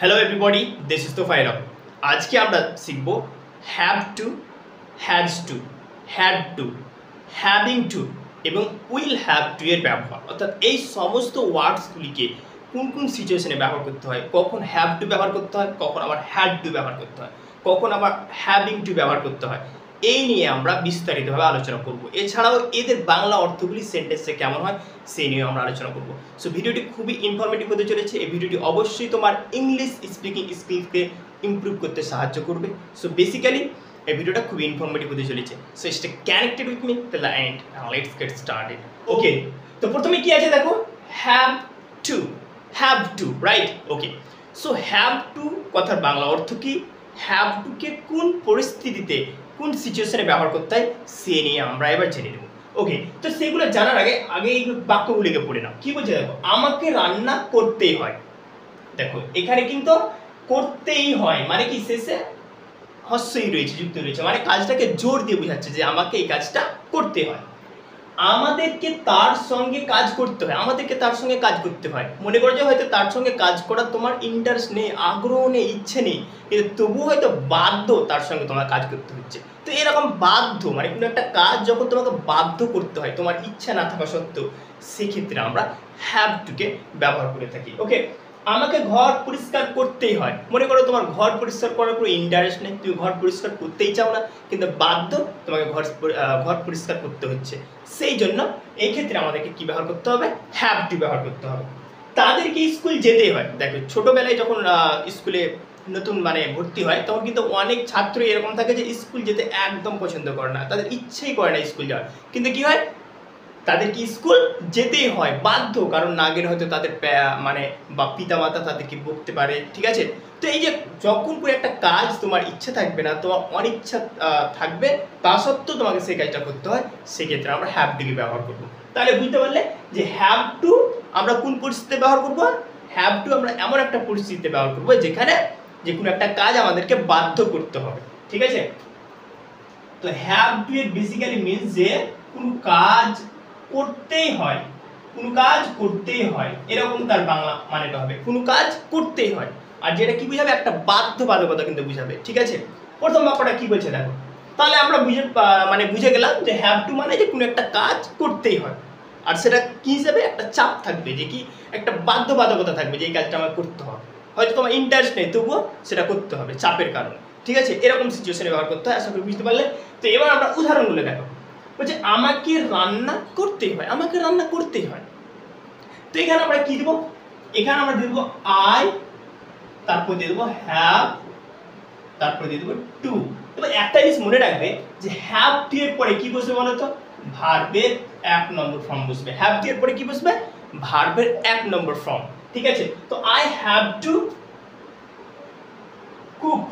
Hello everybody, this is Tofail. আজকে আমরা শিখব have to, has to, had to, having to এবং উইল হ্যাভ টু এর ব্যবহার। অর্থাৎ এই সমস্ত ওয়ার্ডসগুলিকে কোন কোন সিচুয়েশনে ব্যবহার করতে হয়, কখন হ্যাভ টু ব্যবহার করতে হয়, কখন আবার হ্যাড টু ব্যবহার করতে হয়, কখন আবার হ্যাভিং টু ব্যবহার করতে হয়, এই নিয়ে আমরা বিস্তারিতভাবে আলোচনা করব। এছাড়াও এদের বাংলা অর্থগুলি সেন্টেন্সে কেমন হয় সেই নিয়ে আমরা আলোচনা করব। সো ভিডিওটি খুবই ইনফরমেটিভ হতে চলেছে। এই ভিডিওটি অবশ্যই তোমার ইংলিশ স্পিকিং স্কিলকে ইমপ্রুভ করতে সাহায্য করবে। সো বেসিক্যালি এই ভিডিওটা খুবই ইনফরমেটিভ হতে চলেছে। So stay connected with me till the end and let's get started. Okay, তো প্রথমে কি আছে দেখো, have to, have to, right? Okay, so have to কথার বাংলা অর্থ কি, হ্যাভ টুকে কোন পরিস্থিতিতে কোন সিচুয়েশনে ব্যবহার করতে হয় সে নিয়ে আমরা এবার জেনে নেব। ওকে, তো সেগুলো জানার আগে এই বাক্যগুলিকে পড়ে নাও। কি বলছে দেখো, আমাকে রান্না করতেই হয়। দেখো এখানে কিন্তু করতেই হয় মানে কি, শেষে হস্যই রয়েছে, যুক্ত রয়েছে, মানে কাজটাকে জোর দিয়ে বোঝাচ্ছে যে আমাকে এই কাজটা করতে হয়। আমাদেরকে তার সঙ্গে কাজ করতে হয়, আমাদেরকে তার সঙ্গে কাজ করতে হয়। মনে করো যে হয়তো তার সঙ্গে কাজ করার তোমার ইন্টারেস্ট নেই, আগ্রহ নেই, ইচ্ছে নেই, কিন্তু তবুও হয়তো বাধ্য তার সঙ্গে তোমার কাজ করতে হচ্ছে। তো এরকম বাধ্য মানে কোনো একটা কাজ যখন তোমাকে বাধ্য করতে হয় তোমার ইচ্ছা না থাকা সত্ত্বেও, সেক্ষেত্রে আমরা হ্যাভ টুকে ব্যবহার করে থাকি। ওকে, আমাকে ঘর পরিষ্কার করতেই হয়। মনে করো তোমার ঘর পরিষ্কার করার কোনো ইন্টারেস্ট নেই, তুমি ঘর পরিষ্কার করতেই চাও না, কিন্তু বাধ্য তোমাকে ঘর পরিষ্কার করতে হচ্ছে। সেই জন্য এই ক্ষেত্রে আমাদেরকে কি ব্যবহার করতে হবে, হ্যাভ টু ব্যবহার করতে হবে। তাদেরকে স্কুল যেতেই হয়। দেখো ছোটোবেলায় যখন স্কুলে নতুন মানে ভর্তি হয় তখন কিন্তু অনেক ছাত্র এরকম থাকে যে স্কুল যেতে একদম পছন্দ করে না, তাদের ইচ্ছেই করে না স্কুল যাওয়ার, কিন্তু কি হয় তাদেরকে স্কুল যেতেই হয় বাধ্য, কারণ না গেলে হয়তো তাদের মানে বা পিতামাতা তাদেরকে বকতে পারে, ঠিক আছে? তো এই যে যখন কোনো একটা কাজ তোমার ইচ্ছা থাকবে না, তোমার অনিচ্ছা থাকবে, তা সত্ত্বেও তোমাকে সেই কাজটা করতে হয়, সেক্ষেত্রে আমরা হ্যাভ টুকে ব্যবহার করবো। তাহলে বুঝতে পারলে যে হ্যাভ টু আমরা কোন পরিস্থিতিতে ব্যবহার করবো, হ্যাভ টু আমরা এমন একটা পরিস্থিতিতে ব্যবহার করবো যেখানে যে কোনো একটা কাজ আমাদেরকে বাধ্য করতে হবে, ঠিক আছে? তো হ্যাভ টু এর বেসিক্যালি মিন্স যে কোনো কাজ করতেই হয়, কোনো কাজ করতেই হয়, এরকম তার বাংলা মানেটা হবে, কোনো কাজ করতেই হয়। আর যেটা কি বুঝাবে, একটা বাধ্যবাধকতা কিন্তু বুঝাবে, ঠিক আছে? প্রথম বাক্যটা কি বলছে দেখো, তাহলে আমরা বুঝে গেলাম যে হ্যাভ টু মানে যে কোনো একটা কাজ করতেই হয়, আর সেটা কি হিসাবে, একটা চাপ থাকবে, যে কি একটা বাধ্যবাধকতা থাকবে যে এই কাজটা আমার করতে হবে, হয়তো তোমার ইন্টারেস্ট নেই তবুও সেটা করতে হবে চাপের কারণে, ঠিক আছে? এরকম সিচুয়েশনে ব্যবহার করতে হয়। আশা করি বুঝতে পারলে। তো এবার আমরা উদাহরণগুলো দেখো, বলছে আমাকে রান্না করতেই হয়, আমাকে রান্না করতেই হয়। তো এখানে আমরা কি দেবো, এখানে আমরা দিয়ে দেবো আই, তারপর দিয়ে দেবো হ্যাভ, তারপর দিয়ে দেবো টু। তবে একটা জিনিস মনে রাখবে যে হ্যাভ টু এর পরে কি বসবে বলো তো, ভার্বের 1 নম্বর ফর্ম বসবে। হ্যাভ টু এর পরে কি বসবে, ভার্বের 1 নম্বর ফর্ম, ঠিক আছে? তো আই হ্যাভ টু কুক।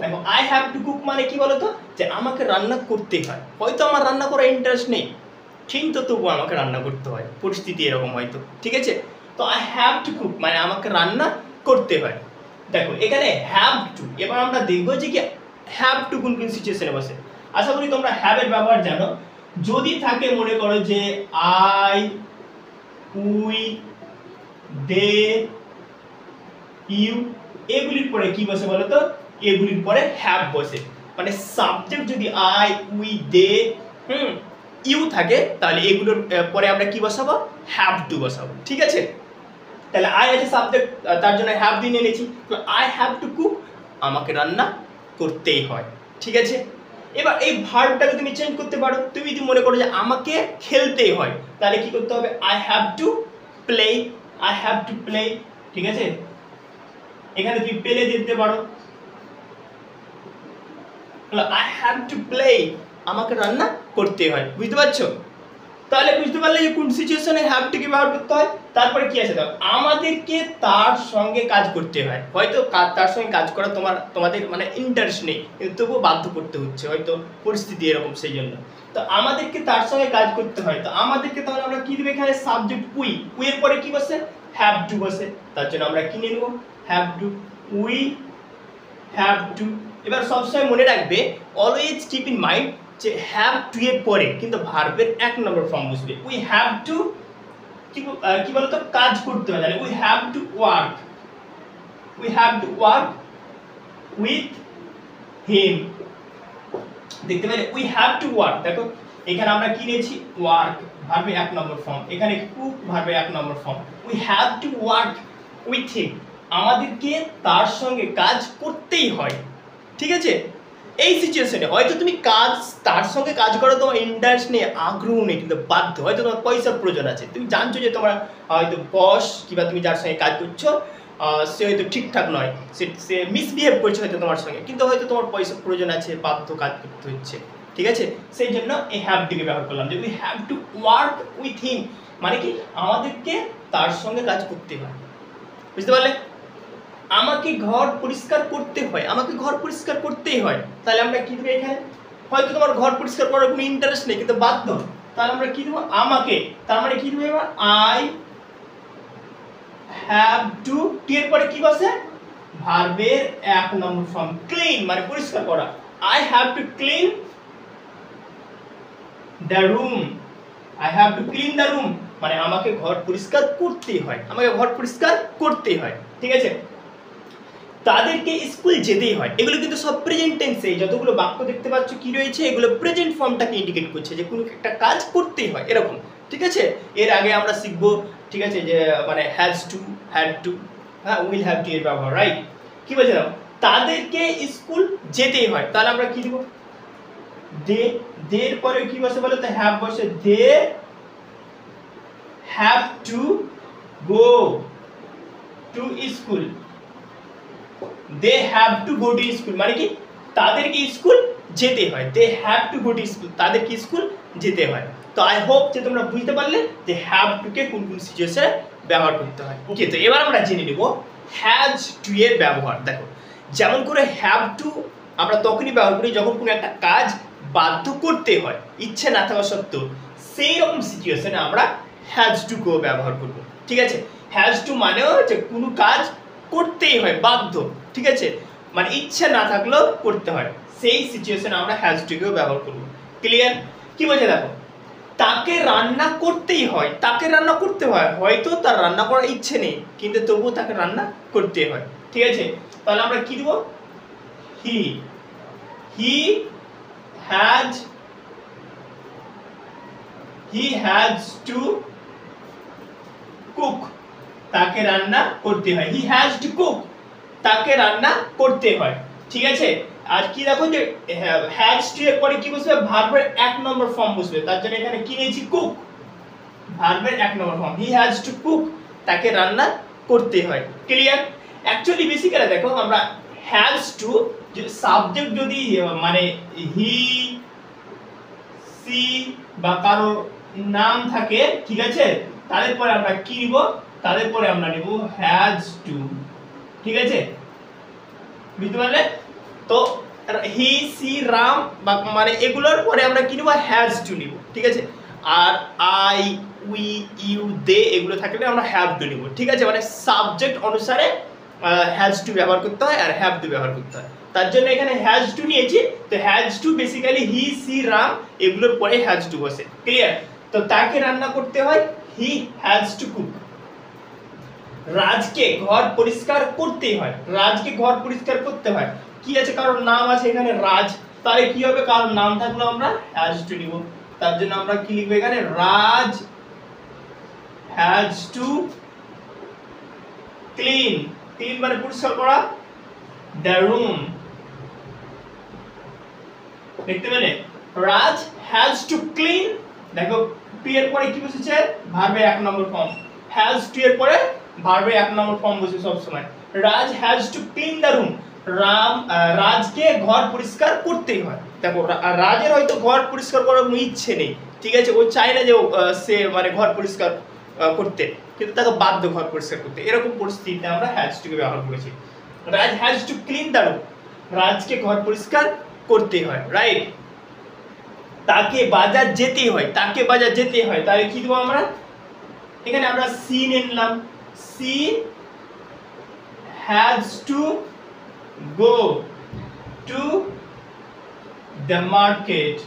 দেখো আই হ্যাভ টু কুক মানে কি বলতো, যে আমাকে রান্না করতেই হয়। হয়তো আমার রান্না করার ইন্টারেস্ট নেই, কিন্তু তবুও আমাকে রান্না করতে হয়, পরিস্থিতি এরকম হয়তো, ঠিক আছে? তো আই হ্যাভ টু কুক মানে আমাকে রান্না করতে হয়। দেখো এখানে হ্যাভ টু, এবার আমরা দেখবো যে কি হ্যাভ টু কোন কোন সিচুয়েশনে বসে। আশা করি তোমরা হ্যাভ এর ব্যবহার জানো। যদি থাকে মনে করো যে আই, উই, দে, ইউ, এগুলির পরে কি বসে বলো তো, এগুলির পরে হ্যাভ বসে। মানে সাবজেক্ট যদি আই, উই, দে, ইউ থাকে, তাহলে এগুলোর পরে আমরা কি বসাবো, হ্যাভ টু বসাবো, ঠিক আছে? তাহলে আই আছে সাবজেক্ট, তার জন্য হ্যাভ দিয়ে নিয়েছি। তো আই হ্যাভ টু কুক, আমাকে রান্না করতেই হয়, ঠিক আছে? এবার এই ভার্বটাকে তুমি চেঞ্জ করতে পারো। তুমি যদি মনে করো যে আমাকে খেলতেই হয়, তাহলে কি করতে হবে, I have to play, I have to play, ঠিক আছে? এখানে তুমি প্লে দিতে পারো, আই হ্যাভ টু প্লে, আমাকে রান্না করতে হয়। বুঝতে পারছো? তাহলে বুঝতে পারলে যে কোন সিচুয়েশনে হ্যাভ টু কে ব্যবহার করতে হয়। তারপরে কি আছে দেখো, আমাদেরকে তার সঙ্গে কাজ করতে হয়। হয়তো তার সঙ্গে কাজ করা তোমাদের মানে ইন্টারেস্ট নেই, কিন্তু তবুও বাধ্য করতে হচ্ছে, হয়তো পরিস্থিতি এরকম, সেই জন্য। তো আমাদেরকে তার সঙ্গে কাজ করতে হয়। তো আমাদেরকে তাহলে আমরা কি দেবো, এখানে সাবজেক্ট উই, উই এর পরে কি বসে, হ্যাভ টু বসে। তার জন্য আমরা কি নিয়ে নেবো, have to, we have two. এবার সবসময় মনে রাখবে, অলওয়েজ কিপ ইন মাইন্ড যে হ্যাভ টু এর পরে কিন্তু ভার্বের 1 নম্বর ফর্ম বসবে। উই হ্যাভ টু কি বলতো, কাজ করতে হয়, তাহলে we have to work, we have to work with হিম। দেখতে পেলে উই হ্যাভ টু ওয়ার্ক, দেখো এখানে আমরা কি নিয়েছি ওয়ার্ক ভার্বের 1 নম্বর ফর্ম, এখানে কুক ভার্বের 1 number form. We have to work with him, আমাদেরকে তার সঙ্গে কাজ করতেই হয়। ঠিক আছে, এই সিচুয়েশনে হয়তো তুমি কাজ তার সঙ্গে কাজ করো তোমার ইন্টারেস্ট নেই, আগ্রহ নেই, কিন্তু বাধ্য, হয়তো তোমার পয়সার প্রয়োজন আছে, তুমি জানছো যে তোমার হয়তো বস কিংবা তুমি যার সঙ্গে কাজ করছো সে হয়তো ঠিকঠাক নয়, সে মিসবিহেভ করছে হয়তো তোমার সঙ্গে, কিন্তু হয়তো তোমার পয়সার প্রয়োজন আছে, বাধ্য কাজ করতে হচ্ছে। ঠিক আছে, সেই জন্য এই হ্যাভ টুকে ব্যবহার করলাম, যে we have to work with হিম, মানে কি আমাদেরকে তার সঙ্গে কাজ করতে হয়। বুঝতে পারলে, আমাকে ঘর পরিষ্কার করতে হয়, আমাকে ঘর পরিষ্কার করতেই হয়, তাহলে আমরা কি দেবো এখানে, হয়তো তোমার ঘর পরিষ্কার করার কোনো ইন্টারেস্ট নেই কিন্তু বাধ্য, তাহলে আমরা কি দেবো আমাকে, তার মানে কি দেবো এবার আই হ্যাভ টু, টি এর পরে কি বসে ভার্বের 1 নম্বর ফর্ম ক্লিন, মানে পরিষ্কার করা। I have to clean the room, I have to clean the room, মানে আমাকে ঘর পরিষ্কার করতেই হয়, আমাকে ঘর পরিষ্কার করতেই হয়। ঠিক আছে, তাদেরকে স্কুল যেতেই হয়, এগুলো কিন্তু সব প্রেজেন্ট টেন্সে, যতগুলো বাক্য দেখতে পাচ্ছ কি রয়েছে এগুলো প্রেজেন্ট ফর্মটাকে ইন্ডিকেট করছে যে কোনো একটা কাজ করতেই হয় এরকম। ঠিক আছে, এর আগে আমরা শিখবো, ঠিক আছে, যে মানে হ্যাজ টু, হ্যাড টু, হ্যাঁ উইল হ্যাভ টু এর ব্যবহার, রাইট। কি বলছিলাম, তাদেরকে স্কুল যেতেই হয়, তাহলে আমরা কি দেব দে, দের পরে কি বসে বলো তো হ্যাভ বসে, they have to go to school, they have to go to school, মানে কি তাদেরকে স্কুল যেতে হয়, they have to go to school, তাদেরকে স্কুল যেতে হয়। তো আই হোপ যে তোমরা বুঝতে পারলে যে হ্যাভ টু কে কোন কোন সিচুয়েশনে ব্যবহার করতে হয়। ওকে, তো এবার আমরা জেনে নেব হ্যাজ টু এর ব্যবহার। দেখো, যেমন করে হ্যাভ টু আমরা তখনই ব্যবহার করি যখন কোনো একটা কাজ বাধ্য করতে হয়, ইচ্ছে না থাকা সত্ত্বেও, সেই রকম সিচুয়েশনে আমরা হ্যাজ টু কেও ব্যবহার করব। ঠিক আছে, হ্যাজ টু মানেও যে কোনো কাজ করতেই হয়, বাধ্য। ঠিক আছে, মানে ইচ্ছে না থাকলেও করতে হয়, সেই সিচুয়েশনে আমরা হ্যাজ টু কেও ব্যবহার করব। ক্লিয়ার? কি বলছে দেখো, তাকে রান্না করতেই হয়, তাকে রান্না করতে হয়, হয়তো তার রান্না করার ইচ্ছে নেই কিন্তু তবুও তাকে রান্না করতে হয়। ঠিক আছে, তাহলে আমরা কি দেব হি, হি হ্যাজ টু কুক, তাকে রান্না করতে হয়, হি হ্যাজ টু কুক, তাকে রান্না করতে হয়। ঠিক আছে, আর কি দেখো যে হ্যাজ টু এর পরে কি বসবে ভার্বের 1 নম্বর ফর্ম বসবে, তার জন্য এখানে কি নিয়েছি কুক, ভার্বের 1 number form, he has to cook, তাকে রান্না করতে হয়। ক্লিয়ার? অ্যাকচুয়ালি বেসিক্যালি দেখো আমরা হ্যাজ টু সাবজেক্ট যদি মানে হি সি বা কারো নাম থাকে, ঠিক আছে, তাদের পরে আমরা কি নিব, তাদের পরে আমরা নিব হ্যাজ টু। ঠিক আছে, বুঝতে পারলে? তো হি সি রাম বা মানে এগুলোর পরে আমরা কি নিব হ্যাজ টু নিব। ঠিক আছে, আর আই উই ইউ দে এগুলো থাকলে আমরা হ্যাভ টু নিব। ঠিক আছে, মানে সাবজেক্ট অনুসারে হ্যাজ টু ব্যবহার করতে হয় আর হ্যাভ টু ব্যবহার করতে হয়, তার জন্য এখানে হ্যাজ টু নিয়েছি। তো has to basically he she Ram এগুলোর পরে হ্যাজ টু বসে। ক্লিয়ার? তো তাকে রান্না করতে হয়, হি হ্যাজ টু কুক। রাজকে ঘর পরিষ্কার করতেই হয়, রাজকে ঘর পরিষ্কার করতে হয়, কি আছে কারোর নাম আছে এখানে রাজ, তাহলে কি হবে কারোর নাম থাকলো আমরা হ্যাজ টু নিব, তার জন্য আমরা কি লিখবো এখানে রাজ হ্যাজ টু ক্লিন, ক্লিন মানে পরিষ্কার করা, দ্য রুম। দেখতে পেলে রাজ হ্যাজ টু ক্লিন, দেখো টু এর পরে কি বসেছে ভার্বের 1 নম্বর ফর্ম, হ্যাজ টু এর পরে ভার্বের 1 নম্বর ফর্ম বসে সব সময়। Raj has to clean the room, রাজকে ঘর পরিষ্কার করতেই হয়। দেখো রাজের হয়তো ঘর পরিষ্কার করার কোনো ইচ্ছে নেই, ঠিক আছে, ও চায় না যে সে মানে ঘর পরিষ্কার করতে, কিন্তু তাকে বাধ্য ঘর পরিষ্কার করতে, এরকম পরিস্থিতিতে আমরা হ্যাজ টু কে ব্যবহার করেছি। Raj has to clean the room, রাজকে ঘর পরিষ্কার করতেই হয়, রাইট। তাকে বাজার যেতেই হয়, তাকে বাজার যেতেই হয়, তাহলে কি দেবো আমরা এখানে আমরা সি নিলাম, she has to go to the market,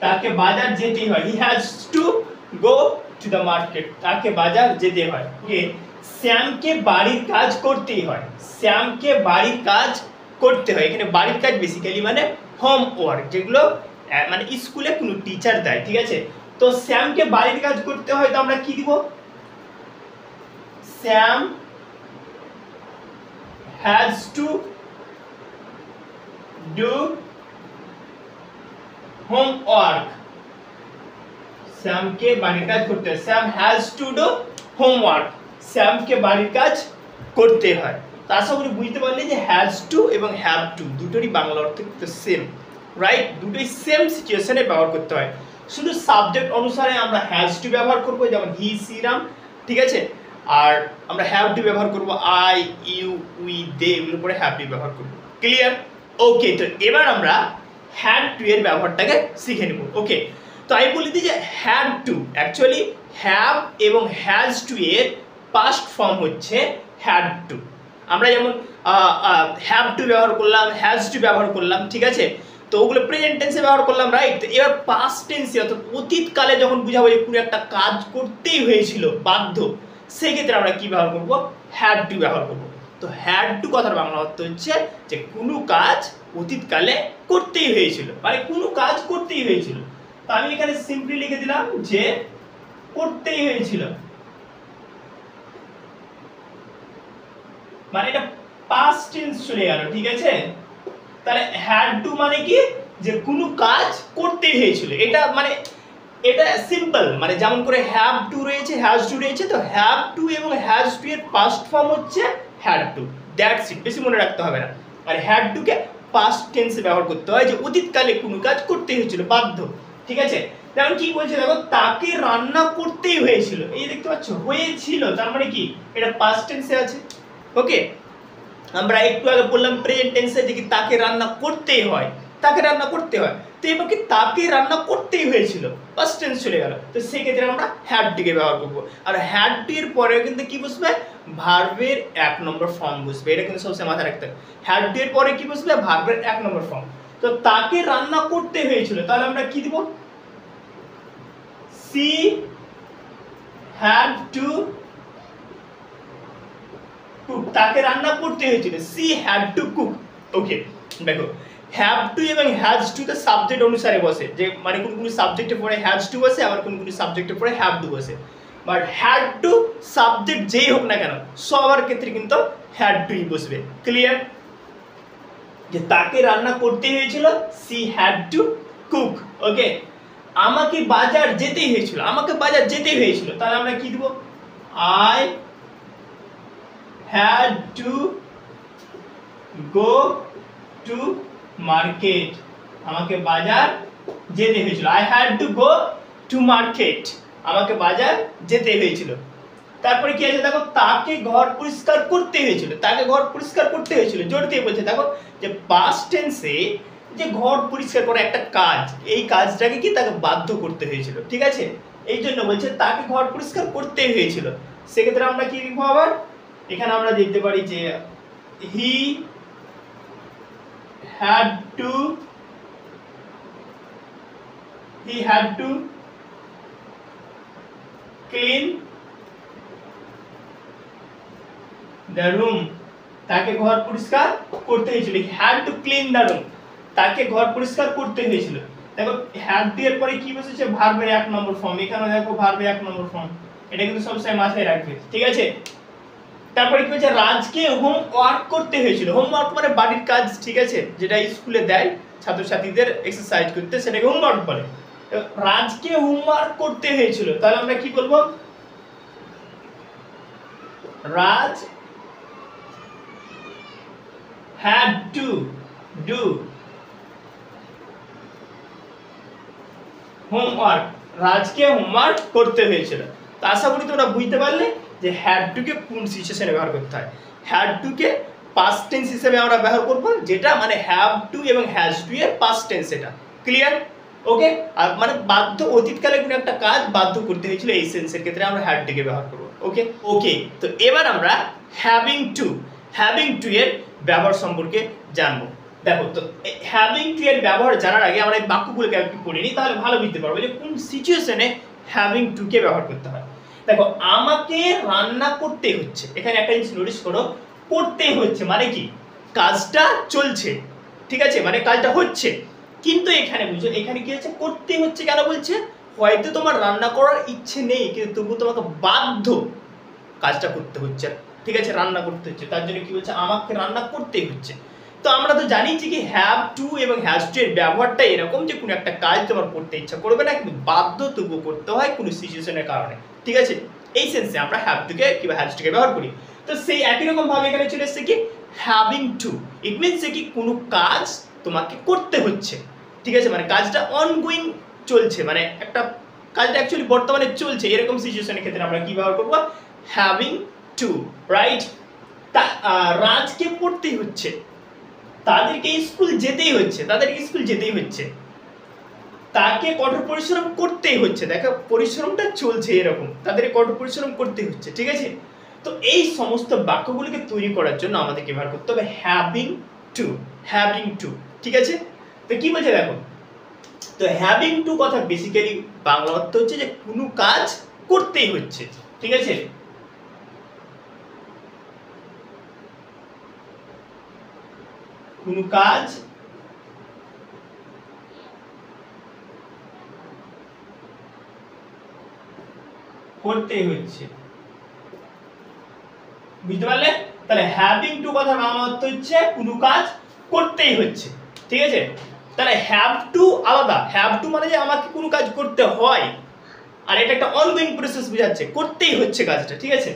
তাকে বাজার যেতেই হয়, হি has two go to the market, তাকে বাজার যেতে হয়। ওকে, শ্যামকে বাড়ির কাজ করতেই হয়, শ্যামকে বাড়ির কাজ করতে হয়। এখানে বাড়ির কাজ বেসিক্যালি মানে হোমওয়ার্ক, যেগুলো মানে স্কুলে কোনো টিচার দেয়, ঠিক আছে। তো শ্যামকে বাড়ির কাজ করতে হয়, তো আমরা কি দিব, শ্যাম হ্যাজ টু ডু হোমওয়ার্ক, শ্যামকে বাড়ির কাজ করতে হয়, শ্যাম হ্যাজ টু ডু হোমওয়ার্ক, শ্যামকে বাড়ির কাজ করতে হয়। তো আশা করি বুঝতে পারলে যে হ্যাজ টু এবং হ্যাভ টু দুটোরই বাংলা অর্থ কিন্তু সেম, রাইট, দুটোই সেম সিচুয়েশনে ব্যবহার করতে হয়। শুধু সাবজেক্ট অনুসারে আমরা হ্যাজ টু ব্যবহার করব, যেমন হি সি রাম, ঠিক আছে, আর আমরা হ্যাভ টু ব্যবহার করব আই ইউ উই দে, এগুলোর পরে হ্যাভ টু ব্যবহার করব। ক্লিয়ার? ওকে, তো এবার আমরা হ্যাড টু এর ব্যবহারটাকে শিখে নেব। ওকে, তো আমি বলি দিই যে হ্যাড টু অ্যাকচুয়ালি হ্যাভ এবং হ্যাজ টু এর পাস্ট ফর্ম হচ্ছে হ্যাড টু। আমরা যেমন হ্যাভ টু ব্যবহার করলাম, হ্যাজ টু ব্যবহার করলাম, ঠিক আছে, তো ওগুলো প্রেজেন্ট টেন্সে ব্যবহার করলাম, রাইট। এবার পাস্ট টেন্সে অর্থাৎ অতীতকালে যখন বুঝাবো যে কোনো একটা কাজ করতেই হয়েছিল বাধ্য, সেই ক্ষেত্রে আমরা কি ব্যবহার করব, হ্যাড টু ব্যবহার করব। তো হ্যাড টু কথার বাংলা অর্থ হচ্ছে যে কোনো কাজ অতীতকালে করতেই হয়েছিল, মানে কোনো কাজ করতেই হয়েছিল। তো আমি এখানে সিম্পলি লিখে দিলাম যে করতেই হয়েছিল, মানে এটা পাস্ট টেন্স চলে গেল, ঠিক আছে। তাহলে হ্যাড টু মানে কি, যে কোনো কাজ করতেই হয়েছিল, এটা মানে এটা সিম্পল, মানে যেমন করে হ্যাভ টু রয়েছে, হ্যাজ টু রয়েছে, তো হ্যাভ টু এবং হ্যাজ টু এর পাস্ট ফর্ম হচ্ছে হ্যাড টু, দ্যাটস ইট, বেশি মনে রাখতে হবে না। আর হ্যাড টু কে পাস্ট টেন্সে ব্যবহার করতে হয়, যে অতীতকালে কোনো কাজ করতেই হয়েছিল বাধ্য, ঠিক আছে। যেমন কি বলছে দেখো, তাকে রান্না করতেই হয়েছিল, এই দেখতে পাচ্ছ হয়েছিল, তার মানে কি এটা পাস্ট টেন্সে আছে। ওকে, আমরা একটু আগে বললাম প্রেজেন্ট টেন্সে যে কি তাকে রান্না করতেই হয়, তাকে রান্না করতে হয়, তো এবার কি তাকে রান্না করতেই হয়েছিল, পাস্ট টেন্স চলে গেল, তো সেই ক্ষেত্রে আমরা হ্যাড টু কে ব্যবহার করব। আর হ্যাড টু এর পরেও কিন্তু কি বসবে, ভার্বের 1 নম্বর ফর্ম বসবে, এটা কিন্তু সবসময় মাথায় রাখতে হবে। হ্যাড টু এর পরে কি বসবে, ভার্বের 1 নম্বর ফর্ম। তো তাকে রান্না করতে হয়েছিল, তাহলে আমরা কি দিব, সি হ্যাড টু কুক, তাকে রান্না করতে হয়েছিল, সি হ্যাড টু কুক। ওকে, দেখো হ্যাভ টু এবং হ্যাজ টু তে সাবজেক্ট অনুসারে বসে, যে মানে কোন কোন সাবজেক্টে পরে হ্যাজ টু বসে, আবার কোন কোন সাবজেক্টে পরে হ্যাভ টু বসে। বাট হ্যাড টু সাবজেক্ট যেই হোক না কেন, সবার ক্ষেত্রে কিন্তু হ্যাড টুই বসবে। ক্লিয়ার? যে তাকে রান্না করতে হয়েছিল, সি হ্যাড টু কুক। ওকে, আমাকে বাজার যেতেই হয়েছিল, আমাকে বাজার যেতেই হয়েছিল, তাহলে আমরা কি দিব, I had to go to market, আমাকে বাজার যেতে হয়েছিল, I had to go to market, আমাকে বাজার যেতে হয়েছিল। তারপরে কি আছে দেখো, তাকে ঘর পরিষ্কার করতে হয়েছিল, তাকে ঘর পরিষ্কার করতে হয়েছিল, জোর দিয়ে বলছে দেখো যে পাস্ট টেন্সে যে ঘর পরিষ্কার করা একটা কাজ, এই কাজটাকে কি তাকে বাধ্য করতে হয়েছিল, ঠিক আছে, এই জন্য বলছে তাকে ঘর পরিষ্কার করতে হয়েছিল। সেক্ষেত্রে আমরা কি লিখবো, আবার এখানে আমরা দেখতে পারি যে he had to clean the room, তাকে ঘর পরিষ্কার করতে হয়েছিল, had to clean the room, তাকে ঘর পরিষ্কার করতে হয়েছিল। দেখো হ্যাড এর পরে কি বসেছে, ভার্বের 1 নম্বর ফর্ম, এখানে দেখো ভার্বের 1 নম্বর ফর্ম, এটা কিন্তু সবসময় মাথায় রাখবে, ঠিক আছে। তারপরে কি হচ্ছে, রাজকে হোমওয়ার্ক করতে হয়েছিল, হোমওয়ার্ক মানে বাড়ির কাজ, ঠিক আছে, যেটা স্কুলে দেয় ছাত্রছাত্রীদের এক্সারসাইজ করতে, সেটাকে হোমওয়ার্ক বলে। রাজকে হোমওয়ার্ক করতে হয়েছিল, তাহলে আমরা কি বলবো, রাজ had to do homework, রাজকে হোমওয়ার্ক করতে হয়েছিল। তো আশা করি তোমরা বুঝতে পারলে যে হ্যাড টু কে কোন সিচুয়েশনে ব্যবহার করতে হয়। Had to K past tense হিসেবে আমরা ব্যবহার করব, যেটা মানে হ্যাভ টু এবং হ্যাজ টু এর পাস্ট টেন্স, এটা ক্লিয়ার? ওকে, আর মানে বাধ্য অতীতকালে কোনো একটা কাজ বাধ্য করতে হয়েছিল, এই সেন্সের ক্ষেত্রে আমরা হ্যাড টু কে ব্যবহার করব। ওকে ওকে, তো এবার আমরা হ্যাভিং টু এর ব্যবহার সম্পর্কে জানবো। দেখো, তো হ্যাভিং টু এর ব্যবহার জানার আগে আমরা এই বাক্যগুলোকে একটু পড়ে নিই, তাহলে ভালো বুঝতে পারবো যে কোন সিচুয়েশনে হ্যাভিং টু কে ব্যবহার করতে হয়। দেখো আমাকে রান্না করতে হচ্ছে, এখানে একটা জিনিস নোটিস করো, করতে হচ্ছে মানে কি কাজটা চলছে, ঠিক আছে, মানে কাজটা হচ্ছে। কিন্তু এখানে বুঝো এখানে কি হচ্ছে, করতে হচ্ছে কেন বলছে, হয়তো তোমার রান্না করার ইচ্ছে নেই কিন্তু তবু তোমাকে বাধ্য কাজটা করতে হচ্ছে, ঠিক আছে, রান্না করতে হচ্ছে, তার জন্য কি বলছে আমাকে রান্না করতেই হচ্ছে। তো আমরা তো জানি যে কি হ্যাভ টু এবং হ্যাজ টু এর ব্যবহারটা এরকম যে কোনো একটা কাজ তোমার করতে ইচ্ছা করবে না কিন্তু বাধ্য তবুও করতে হয় কোনো সিচুয়েশনের কারণে, ঠিক আছে। এই সেন্সে আমরা হ্যাভ টুকে কিংবা হ্যাজ টুকে ব্যবহার করি। তো সেই একই রকম ভাবে এখানে চলে এসেছে কি হ্যাভিং টু, ইট মিনস কি কোনো কাজ তোমাকে করতে হচ্ছে, ঠিক আছে, মানে কাজটা অনগোয়িং চলছে, মানে একটা কাজটা অ্যাকচুয়ালি বর্তমানে চলছে, এরকম সিচুয়েশনের ক্ষেত্রে আমরা কি ব্যবহার করবো, হ্যাভিং টু, রাইট। রাজকে পড়তেই হচ্ছে, তাদেরকে স্কুল যেতেই হচ্ছে, তাদেরকে স্কুল যেতেই হচ্ছে, তাকে কঠোর পরিশ্রম করতেই হচ্ছে, দেখো পরিশ্রমটা চলছে এরকম, তাদের কঠোর পরিশ্রম করতেই হচ্ছে, ঠিক আছে। তো এই সমস্ত বাক্যগুলিকে তৈরি করার জন্য আমাদেরকে ব্যবহার করতে হবে হ্যাভিং টু, হ্যাভিং টু, ঠিক আছে। তো কি বলছে দেখো, তো হ্যাভিং টু কথা বেসিক্যালি বাংলা অর্থ হচ্ছে যে কোনো কাজ করতেই হচ্ছে, ঠিক আছে। কোনো কাজ করতেই হচ্ছে, বুঝতে পারলে? তাহলে হ্যাভিং টু কথা বাংলা অর্থ হচ্ছে কোনো কাজ করতেই হচ্ছে, ঠিক আছে। তাহলে হ্যাভ টু আলাদা, হ্যাভ টু মানে যে আমাকে কোনো কাজ করতে হয়, আর এটা একটা অনগোয়িং প্রসেস বোঝাচ্ছে, করতেই হচ্ছে কাজটা, ঠিক আছে।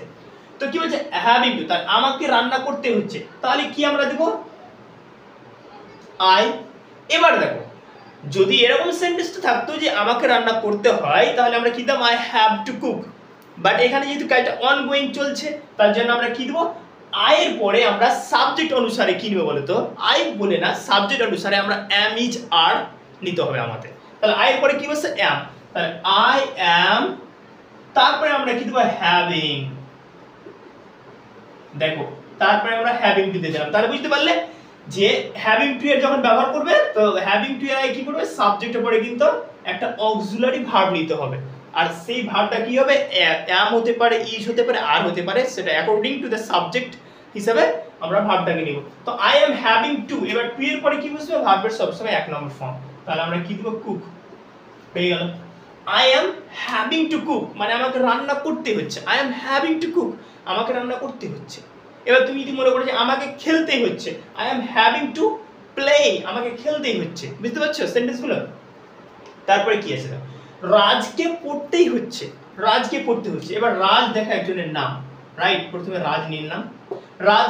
তো কি বলছে হ্যাভিং টু, তাহলে আমাকে রান্না করতে হচ্ছে, তাহলে কি আমরা দেব আই। এবার দেখো যদি এরকম সেন্টেন্সটা থাকতো যে আমাকে রান্না করতে হয় তাহলে আমরা কি দিতাম I have to cook, but এখানে যেহেতু কাজটা অনগোয়িং চলছে তার জন্য আমরা কি দেবো আই এর পরে আমরা সাবজেক্ট অনুসারে কি নেবো বলতো, আই বলে না সাবজেক্ট অনুসারে আমরা এম ইজ আর নিতে হবে আমাদের। তাহলে আই এর পরে কি বলছে এম, তাহলে আই এম, তারপরে আমরা কি দেবো হ্যাভিং, দেখো তারপরে আমরা হ্যাভিং টু দিয়ে দিলাম। তাহলে বুঝতে পারলে যে হ্যাভিং টু এর যখন ব্যবহার করবে তো হ্যাভিং টু এর কি করবে সাবজেক্টের পরে কিন্তু একটা অক্সিলারি ভার্ব নিতে হবে, আর সেই ভার্বটা কি হবে এম হতে পারে, ইজ হতে পারে, আর হতে পারে, সেটা অ্যাকর্ডিং টু দ্য সাবজেক্ট হিসাবে আমরা ভার্বটাকে নিব। তো আই এম হ্যাভিং টু, এবার টু এর পরে কি বুঝবে ভার্বের সবসময় এক নম্বর ফর্ম, তাহলে আমরা কি দেব কুক, পেয়ে গেল। I am having to cook মানে আমাকে রান্না করতে হচ্ছে, I am having to cook আমাকে রান্না করতে হচ্ছে। এবার তুমি যদি মনে করো যে আমাকে খেলতেই হচ্ছে, I am having to play আমাকে খেলতেই হচ্ছে, বুঝতে পারছো সেন্টেন্সগুলো। তারপরে কি আছে রাজকে পড়তেই হচ্ছে, রাজকে পড়তে হচ্ছে, এবার রাজ দেখা একজনের নাম, রাইট, প্রথমে রাজ নিয়ে নাম, রাজ,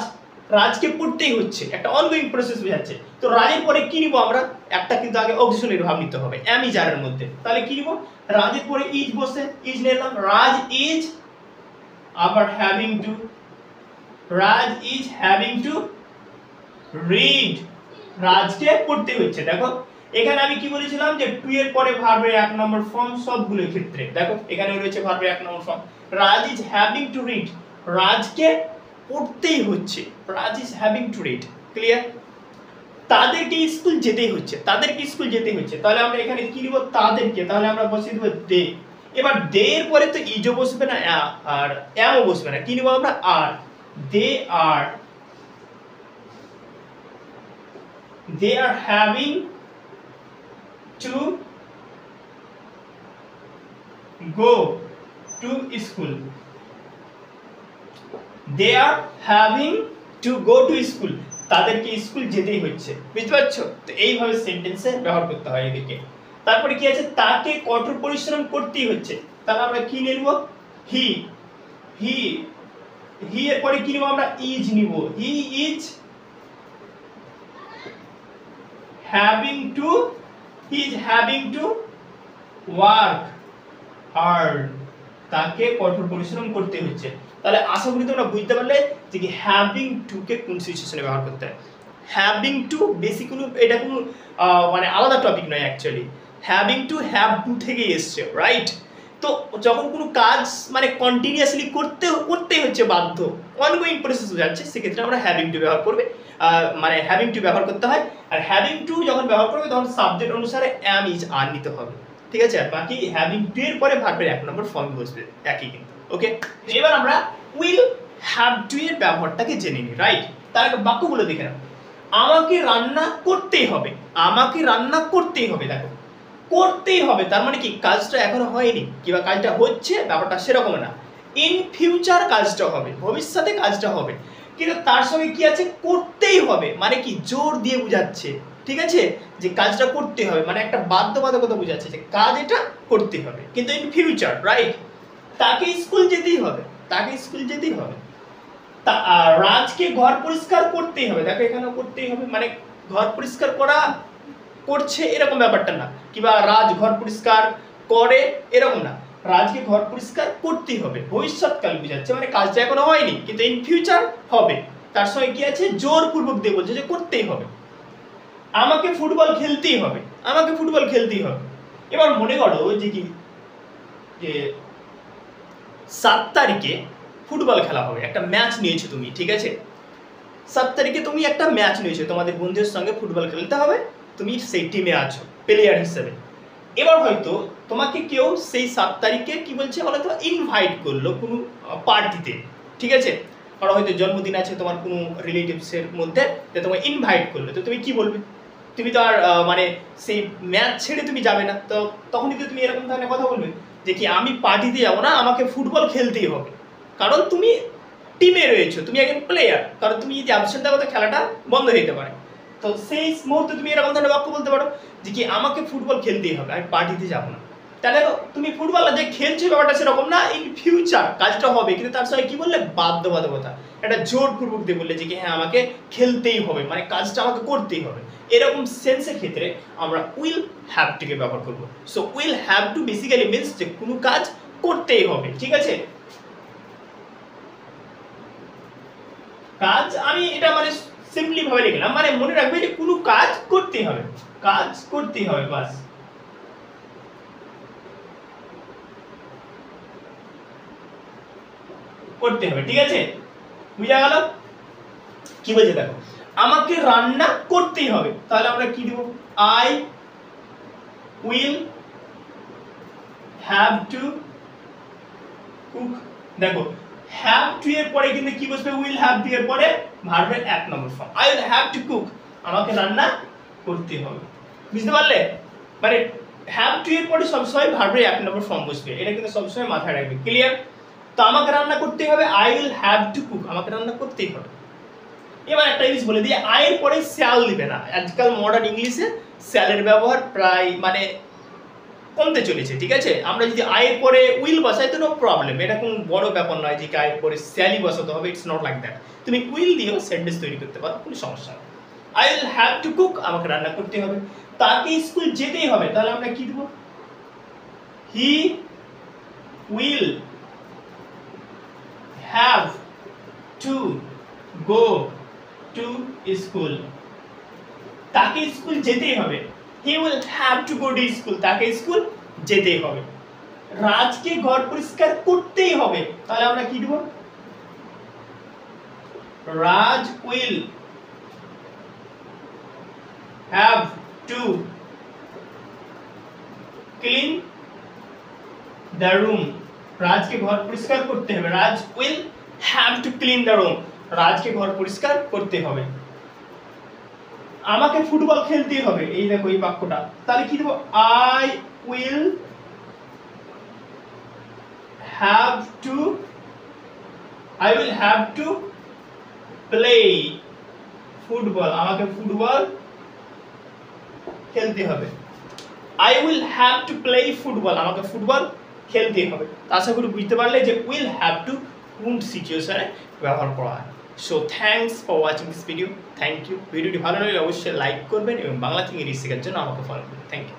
রাজকে পড়তেই হচ্ছে একটা অনগোয়িং প্রসেস বোঝাচ্ছে। তো রাজের পরে কি নিব আমরা, একটা কিন্তু আগে অক্সিলারি ভাব নিতে হবে এম ইজ আর এর মধ্যে, তাহলে কি নিব রাজের পরে ইজ বসে, ইজ নিলাম, রাজ ইজ, আবার having to, Raj is having to read, রাজকে পড়তে হচ্ছে। দেখো এখানে আমি কি বলেছিলাম যে টু এর পরে ভার্বের এক নম্বর ফর্ম সবগুলোর ক্ষেত্রে, দেখো এখানে রয়েছে ভার্বের এক number form, Raj is having to read, রাজকে পড়তেই হচ্ছে, Raj is having to read, clear. তাদেরকে স্কুল যেতেই হচ্ছে, তাদেরকে স্কুল যেতেই হচ্ছে, তাহলে আমরা এখানে কি নিব তাদেরকে, তাহলে আমরা বসিয়ে দেব দে। এবার দে এর পরে তো ইজও বসবে না আর এমও বসবে না, কি নিব আমরা আর, দে আর, they are having to go to school, they are having to go to school তাদেরকে স্কুল যেতেই হচ্ছে, বুঝতে পারছো। তো এইভাবে সেন্টেন্সে ব্যবহার করতে হয় এদিকে। তারপরে কি আছে তাকে কঠোর পরিশ্রম করতেই হচ্ছে, তাহলে আমরা কি নেব হি, হি, হি এর পরে কি নেব আমরা ইজ নিব, he is having to, he is having to work hard তাকে কঠোর পরিশ্রম করতে হচ্ছে। তাহলে আশা করি তোমরা বুঝতে পারলে যে কি হ্যাভিং টু কে কোন সিচুয়েশনে ব্যবহার করতে হয়। হ্যাভিং টু বেসিক কোনো এটা কোনো মানে আলাদা টপিক নয় actually, having to have two থেকে এসছে, রাইট। তো যখন কোনো কাজ মানে কন্টিনিউয়াসলি করতেই হচ্ছে বাধ্য, অনগোয়িং প্রসেস যাচ্ছে, সেক্ষেত্রে আমরা হ্যাভিং টু ব্যবহার করবে, মানে হ্যাভিং টু ব্যবহার করতে হয়। আর হ্যাভিং টু যখন ব্যবহার করবে তখন সাবজেক্ট অনুসারে এম ইজ আর নিতে হবে, ঠিক আছে। আর বাকি হ্যাভিং টু এর পরে ভার্বের এক নম্বর ফর্ম বসবে একই কিন্তু। ওকে, এবার আমরা উইল হ্যাভ টু এর ব্যবহারটাকে জেনে নিই, রাইট? তার আগে বাক্যগুলো দেখে নাও। আমাকে রান্না করতেই হবে, আমাকে রান্না করতেই হবে। দেখো করতেই হবে তার মানে কি কাজটা এখনো হয়নি কিংবা কাজটা হচ্ছে, ব্যাপারটা সেরকম না। ইন ফিউচার কাজটা হবে, ভবিষ্যতে কাজটা হবে, কিন্তু তার সঙ্গে কি আছে, করতেই হবে মানে কি জোর দিয়ে বোঝাচ্ছে, ঠিক আছে, যে কাজটা করতে হবে মানে একটা বাধ্যবাধকতা বোঝাচ্ছে যে কাজ এটা করতে হবে, কিন্তু ইন ফিউচার, রাইট? তাকে স্কুল যেতেই হবে, তাকে স্কুল যেতেই হবে। রাজকে ঘর পরিষ্কার করতেই হবে, দেখো এখানেও করতেই হবে মানে ঘর পরিষ্কার করা করছে এরকম ব্যাপারটা না, কিংবা রাজ ঘর পরিষ্কার করে এরকম না, রাজকে ঘর পরিষ্কার করতেই হবে, ভবিষ্যৎকাল বোঝাচ্ছে মানে কাজটা এখনো হয়নি কিন্তু ইন ফিউচার হবে। তার সঙ্গে কি আছে, জোরপূর্বক দিয়ে বলছে যে করতেই হবে। আমাকে ফুটবল খেলতেই হবে, আমাকে ফুটবল খেলতেই হবে। এবার মনে করো যে কি, যে 7 তারিখে ফুটবল খেলা হবে, একটা ম্যাচ নিয়েছো তুমি, ঠিক আছে? 7 তারিখে তুমি একটা ম্যাচ নিয়েছো, তোমাদের বন্ধুদের সঙ্গে ফুটবল খেলতে হবে, তুমি সেই টিমে আছো প্লেয়ার হিসেবে। এবার হয়তো তোমাকে কেউ সেই 7 তারিখে কি বলছে বলো তো, ইনভাইট করলো কোনো পার্টিতে, ঠিক আছে? কারণ হয়তো জন্মদিন আছে তোমার কোনো রিলেটিভসের মধ্যে, যে তোমায় ইনভাইট করলো, তো তুমি কি বলবে? তুমি তো আর মানে সেই ম্যাচ ছেড়ে তুমি যাবে না, তো তখনই তো তুমি এরকম ধরনের কথা বলবে যে কি আমি পার্টিতে যাবো না, আমাকে ফুটবল খেলতেই হবে, কারণ তুমি টিমে রয়েছো, তুমি একজন প্লেয়ার, কারণ তুমি যদি অ্যাবসেন্ট থাকো তো খেলাটা বন্ধ হয়ে যেতে পারে। তো সেই মুহূর্তে তুমি এরকম ধরনের বাক্য বলতে পারো যে কি আমাকে ফুটবল খেলতেই হবে, আমি পার্টিতে যাবো না। তাহলে তুমি ফুটবল যে খেলছো ব্যাপারটা সেরকম না, ইন ফিউচার কাজটা হবে, কিন্তু তার সঙ্গে কি বললে, বাধ্যবাধকতা, একটা জোরপূর্বক দিয়ে বললে যে কি হ্যাঁ আমাকে খেলতেই হবে মানে কাজটা আমাকে করতেই হবে। এরকম সেন্সের ক্ষেত্রে আমরা উইল হ্যাভ টু কে ব্যবহার করবো। So will have two basically means যে কোনো কাজ করতেই হবে, ঠিক আছে? কাজ আমি এটা মানে সিম্পলি ভাবে লিখলাম, মানে মনে রাখবে যে কোনো কাজ করতেই হবে, কাজ করতেই হবে, বাস। করতে হবে, ঠিক আছে? বুঝা গেল কি বলছে? দেখো আমাকে রান্না করতেই হবে, তাহলে আমরা কি দেব, I will have to cook. দেখো হ্যাভ টু এর পরে কিন্তু কি বসবে, উইল হ্যাভ টু এর পরে ভার্বের 1 number form, I will have to cook, আমাকে রান্না করতে হবে। বুঝতে পারলে? মানে হ্যাভ টু এর পরে সবসময় ভার্বের 1 নম্বর ফর্ম বসবে, এটা কিন্তু সবসময় মাথায় রাখবে, ক্লিয়ার? তো আমাকে রান্না করতে হবে, I will have to cook, আমাকে রান্না করতেই হবে। এবার একটা জিনিস বলে দিই, আয়ের পরে শ্যাল দিবে না, আজকাল মডার্ন ইংলিশে শ্যালের ব্যবহার প্রায় মানে কমতে চলেছে, ঠিক আছে? আমরা যদি আয়ের পরে উইল বসাই তো নো প্রবলেম, এটা কোনো বড় ব্যাপার নয় যে আয়ের পরে শ্যালই বসাতে হবে, ইটস নট লাইক দ্যাট। তুমি উইল দিয়েও সেন্টেন্স তৈরি করতে পারো, কোনো সমস্যা নেই। I will have to cook, আমাকে রান্না করতে হবে। তাকে স্কুল যেতেই হবে, তাহলে আমরা কি দেবো, he will have to go to school, তাকে স্কুল যেতেই হবে, he will have to go to school, তাকে স্কুল যেতেই হবে। রাজকে ঘর পরিষ্কার করতেই হবে, তাহলে আমরা কি দেব, Raj will have to clean the room, রাজকে ঘর পরিষ্কার করতে হবে, Raj will have to clean the room, রাজকে ঘর পরিষ্কার করতে হবে। আমাকে ফুটবল খেলতেই হবে, এই দেখো এই বাক্যটা, তাহলে কি দেবো, I will have to play football, আমাকে ফুটবল খেলতে হবে। I will have to play football, আমাকে ফুটবল খেলতে হবে। আশা করি বুঝতে পারলে যে উইল হ্যাভ টু কোন সিচুয়েশনে ব্যবহার করা হয়। So thanks for watching this video, thank you. ভিডিওটি ভালো লাগলে অবশ্যই লাইক করবেন এবং বাংলা থেকে ইংরেজি শেখার জন্য আমাকে ফলো করবেন। Thank you.